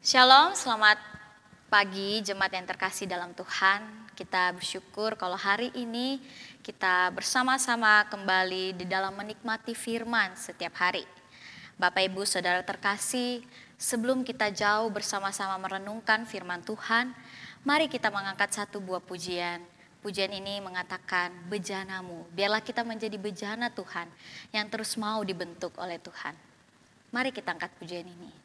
Shalom, selamat pagi jemaat yang terkasih dalam Tuhan. Kita bersyukur kalau hari ini kita bersama-sama kembali di dalam menikmati firman setiap hari. Bapak Ibu Saudara terkasih, sebelum kita jauh bersama-sama merenungkan firman Tuhan, mari kita mengangkat satu buah pujian. Pujian ini mengatakan, bejanamu, biarlah kita menjadi bejana Tuhan yang terus mau dibentuk oleh Tuhan. Mari kita angkat pujian ini.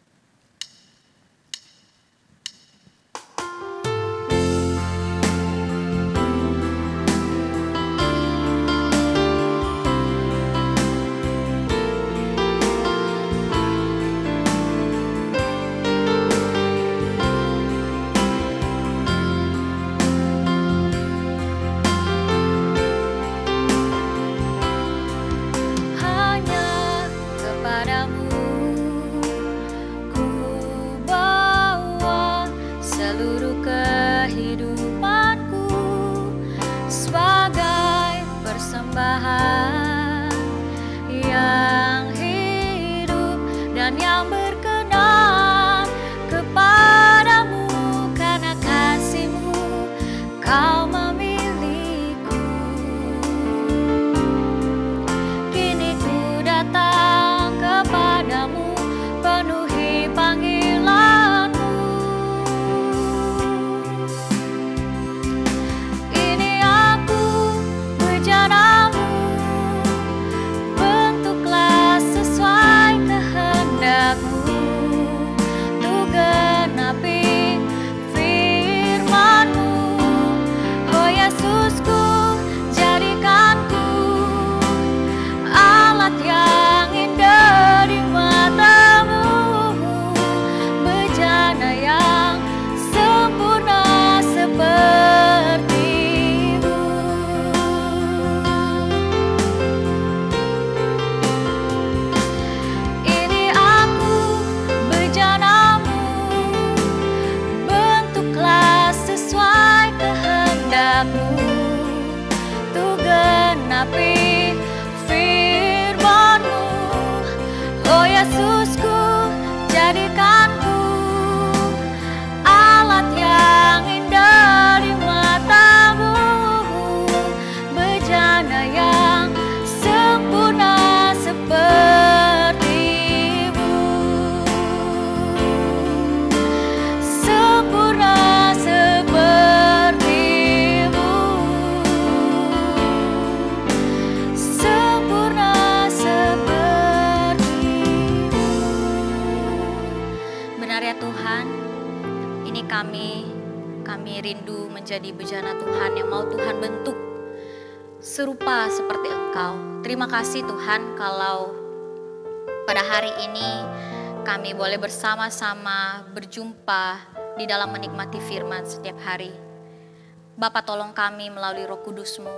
Yang hidup dan yang berkenan kepadamu, karena kasih-Mu Kau memiliku. Kini ku datang kepadamu, penuhi panggilan-Mu. Ini aku bejana-Mu, untuk genapi firman-Mu. Oh Yesusku, jadikanku alat yang indah di mata-Mu, bejana yang sempurna seperti-Mu. Ini aku bejana-Mu, bentuklah sesuai kehendak-Mu, untuk genapi firman-Mu. Oh Yesusku, jadikanku alat yang indah di mata-Mu, bejana yang sempurna seperti-Mu, sempurna seperti-Mu, sempurna seperti-Mu. Benar ya Tuhan, ini kami rindu menjadi bejana Tuhan yang mau Tuhan bentuk serupa seperti Engkau. Terima kasih Tuhan kalau pada hari ini kami boleh bersama-sama berjumpa di dalam menikmati firman setiap hari. Bapa, tolong kami melalui Roh Kudus-Mu,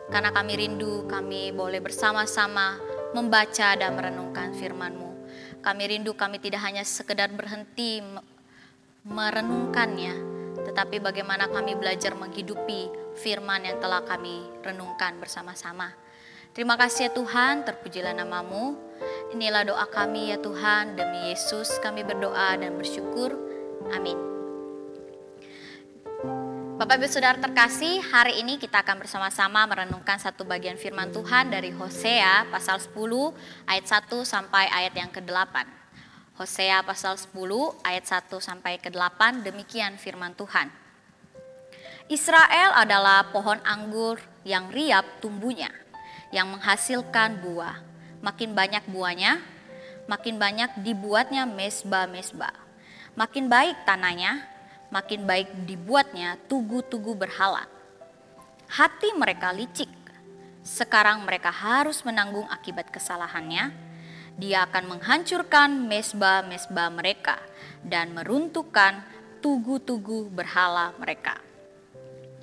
karena kami rindu kami boleh bersama-sama membaca dan merenungkan firman-Mu. Kami rindu kami tidak hanya sekedar berhenti merenungkannya, tetapi bagaimana kami belajar menghidupi firman yang telah kami renungkan bersama-sama. Terima kasih ya Tuhan, terpujilah nama-Mu. Inilah doa kami ya Tuhan, demi Yesus kami berdoa dan bersyukur. Amin. Bapak Ibu Saudara terkasih, hari ini kita akan bersama-sama merenungkan satu bagian firman Tuhan dari Hosea pasal 10 ayat 1 sampai ayat yang ke-8. Hosea pasal 10 ayat 1 sampai ke-8, demikian firman Tuhan. Israel adalah pohon anggur yang riap tumbuhnya, yang menghasilkan buah. Makin banyak buahnya, makin banyak dibuatnya mesbah-mesbah. Makin baik tanahnya, makin baik dibuatnya tugu-tugu berhala. Hati mereka licik, sekarang mereka harus menanggung akibat kesalahannya. Dia akan menghancurkan mesbah-mesbah mereka dan meruntuhkan tugu-tugu berhala mereka.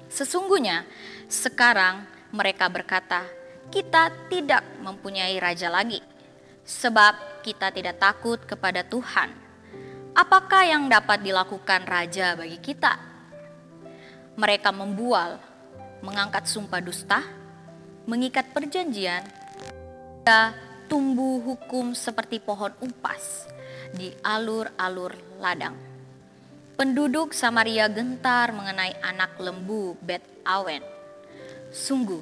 Sesungguhnya sekarang mereka berkata, kita tidak mempunyai raja lagi, sebab kita tidak takut kepada Tuhan. Apakah yang dapat dilakukan raja bagi kita? Mereka membual, mengangkat sumpah dusta, mengikat perjanjian, tumbuh hukum seperti pohon umpas di alur-alur ladang. Penduduk Samaria gentar mengenai anak lembu Bet Awen. Sungguh,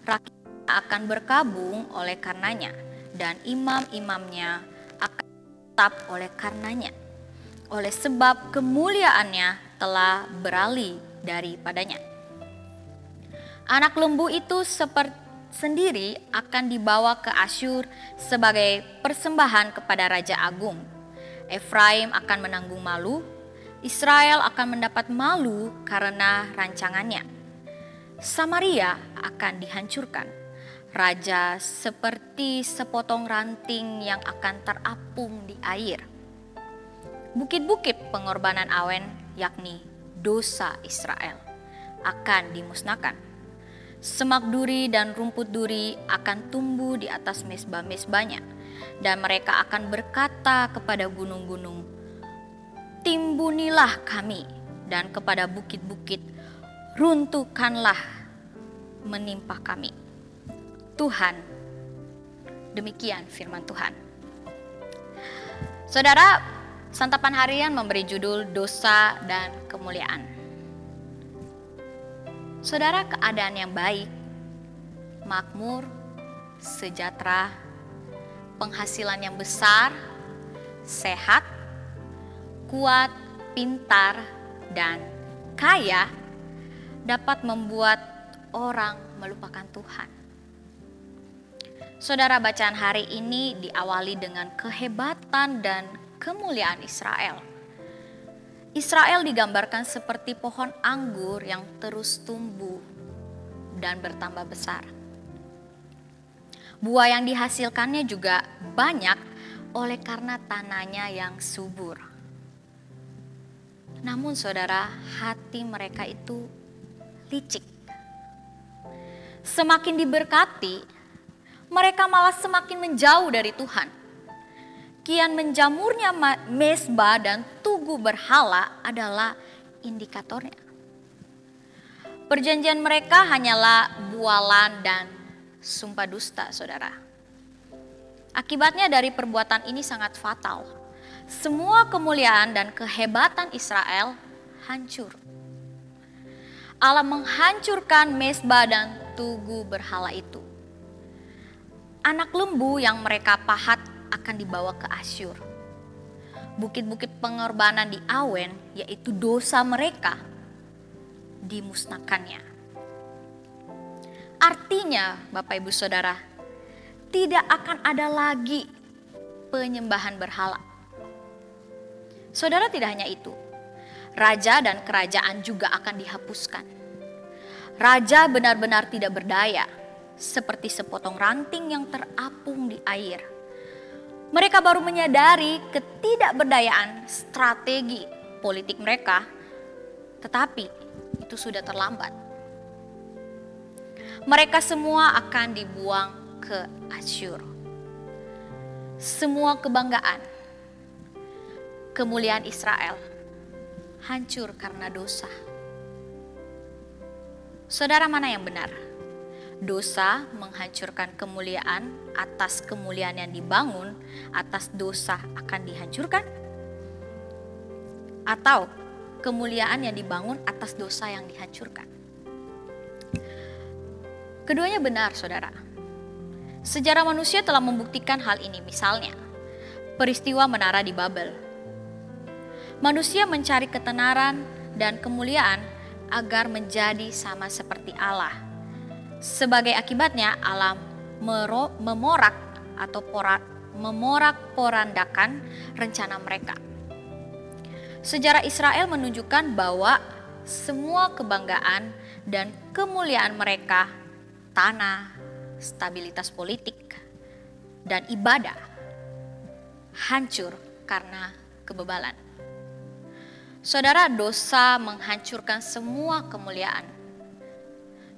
rakyat akan berkabung oleh karenanya, dan imam-imamnya akan tetap oleh karenanya, oleh sebab kemuliaannya telah beralih daripadanya. Anak lembu itu sendiri akan dibawa ke Asyur sebagai persembahan kepada Raja Agung. Efraim akan menanggung malu, Israel akan mendapat malu karena rancangannya. Samaria akan dihancurkan, raja seperti sepotong ranting yang akan terapung di air. Bukit-bukit pengorbanan Awen, yakni dosa Israel, akan dimusnahkan. Semak duri dan rumput duri akan tumbuh di atas mesbah-mesbahnya, dan mereka akan berkata kepada gunung-gunung, timbunilah kami, dan kepada bukit-bukit, runtuhkanlah menimpa kami. Tuhan, demikian firman Tuhan. Saudara, santapan harian memberi judul dosa dan kemuliaan. Saudara, keadaan yang baik, makmur, sejahtera, penghasilan yang besar, sehat, kuat, pintar, dan kaya dapat membuat orang melupakan Tuhan. Saudara, bacaan hari ini diawali dengan kehebatan dan kemuliaan Israel. Israel digambarkan seperti pohon anggur yang terus tumbuh dan bertambah besar. Buah yang dihasilkannya juga banyak oleh karena tanahnya yang subur. Namun saudara, hati mereka itu licik. Semakin diberkati, mereka malah semakin menjauh dari Tuhan. Kian menjamurnya mesbah dan tugu berhala adalah indikatornya. Perjanjian mereka hanyalah bualan dan sumpah dusta, saudara. Akibatnya dari perbuatan ini sangat fatal. Semua kemuliaan dan kehebatan Israel hancur. Allah menghancurkan mesbah dan tugu berhala itu. Anak lembu yang mereka pahat akan dibawa ke Asyur. Bukit-bukit pengorbanan di Awen, yaitu dosa mereka, dimusnahkannya. Artinya, Bapak Ibu Saudara, tidak akan ada lagi penyembahan berhala. Saudara, tidak hanya itu, raja dan kerajaan juga akan dihapuskan. Raja benar-benar tidak berdaya, seperti sepotong ranting yang terapung di air. Mereka baru menyadari ketidakberdayaan strategi politik mereka, tetapi itu sudah terlambat. Mereka semua akan dibuang ke Asyur. Semua kebanggaan, kemuliaan Israel hancur karena dosa. Saudara, mana yang benar? Dosa menghancurkan kemuliaan atas kemuliaan yang dibangun atas dosa akan dihancurkan? Atau kemuliaan yang dibangun atas dosa yang dihancurkan? Keduanya benar, saudara. Sejarah manusia telah membuktikan hal ini. Misalnya, peristiwa menara di Babel. Manusia mencari ketenaran dan kemuliaan agar menjadi sama seperti Allah. Sebagai akibatnya Allah memorak-porandakan rencana mereka. Sejarah Israel menunjukkan bahwa semua kebanggaan dan kemuliaan mereka, tanah, stabilitas politik, dan ibadah hancur karena kebebalan. Saudara, dosa menghancurkan semua kemuliaan.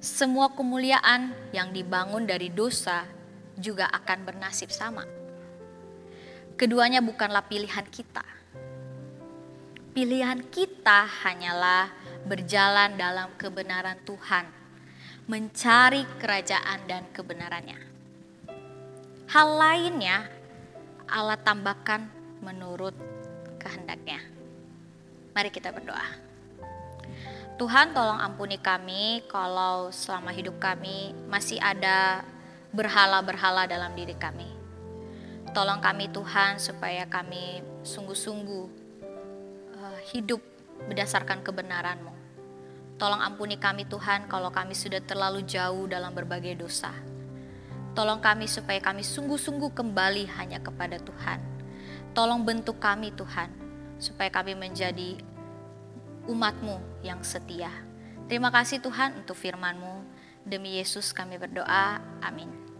Semua kemuliaan yang dibangun dari dosa juga akan bernasib sama. Keduanya bukanlah pilihan kita. Pilihan kita hanyalah berjalan dalam kebenaran Tuhan, mencari kerajaan dan kebenarannya. hal lainnya Allah tambahkan menurut kehendaknya. Mari kita berdoa. Tuhan, tolong ampuni kami kalau selama hidup kami masih ada berhala-berhala dalam diri kami. Tolong kami Tuhan supaya kami sungguh-sungguh hidup berdasarkan kebenaran-Mu. Tolong ampuni kami Tuhan kalau kami sudah terlalu jauh dalam berbagai dosa. Tolong kami supaya kami sungguh-sungguh kembali hanya kepada Tuhan. Tolong bentuk kami Tuhan, supaya kami menjadi umat-Mu yang setia. Terima kasih Tuhan untuk firman-Mu. Demi Yesus kami berdoa, amin.